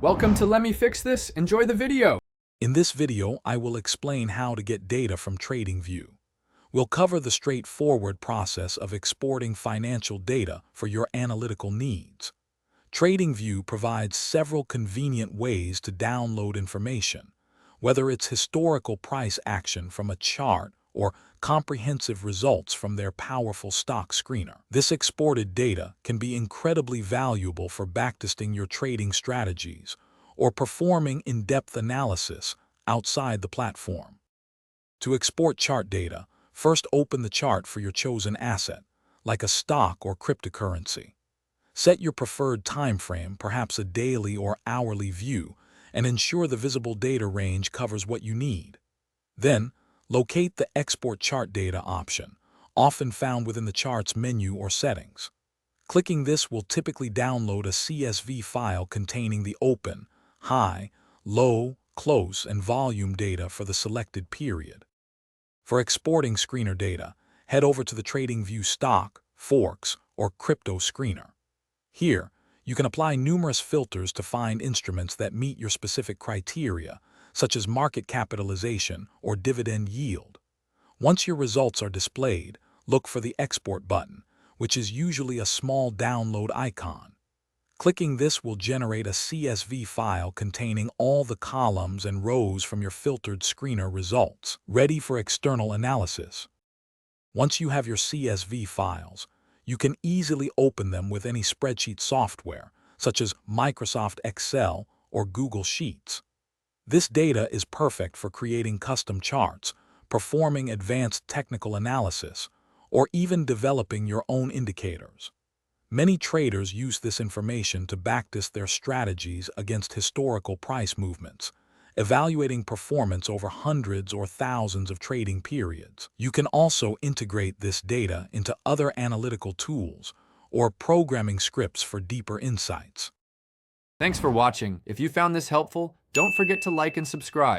Welcome to Let Me Fix This. Enjoy the video. In this video, I will explain how to get data from TradingView. We'll cover the straightforward process of exporting financial data for your analytical needs. TradingView provides several convenient ways to download information, whether it's historical price action from a chart or comprehensive results from their powerful stock screener. This exported data can be incredibly valuable for backtesting your trading strategies or performing in-depth analysis outside the platform. To export chart data, first open the chart for your chosen asset, like a stock or cryptocurrency. Set your preferred time frame, perhaps a daily or hourly view, and ensure the visible data range covers what you need. Then, locate the Export Chart Data option, often found within the chart's menu or settings. Clicking this will typically download a CSV file containing the open, high, low, close, and volume data for the selected period. For exporting screener data, head over to the TradingView Stock, Forex, or Crypto Screener. Here, you can apply numerous filters to find instruments that meet your specific criteria, such as market capitalization or dividend yield. Once your results are displayed, look for the Export button, which is usually a small download icon. Clicking this will generate a CSV file containing all the columns and rows from your filtered screener results, ready for external analysis. Once you have your CSV files, you can easily open them with any spreadsheet software, such as Microsoft Excel or Google Sheets. This data is perfect for creating custom charts, performing advanced technical analysis, or even developing your own indicators. Many traders use this information to backtest their strategies against historical price movements, evaluating performance over hundreds or thousands of trading periods. You can also integrate this data into other analytical tools or programming scripts for deeper insights. Thanks for watching. If you found this helpful, don't forget to like and subscribe.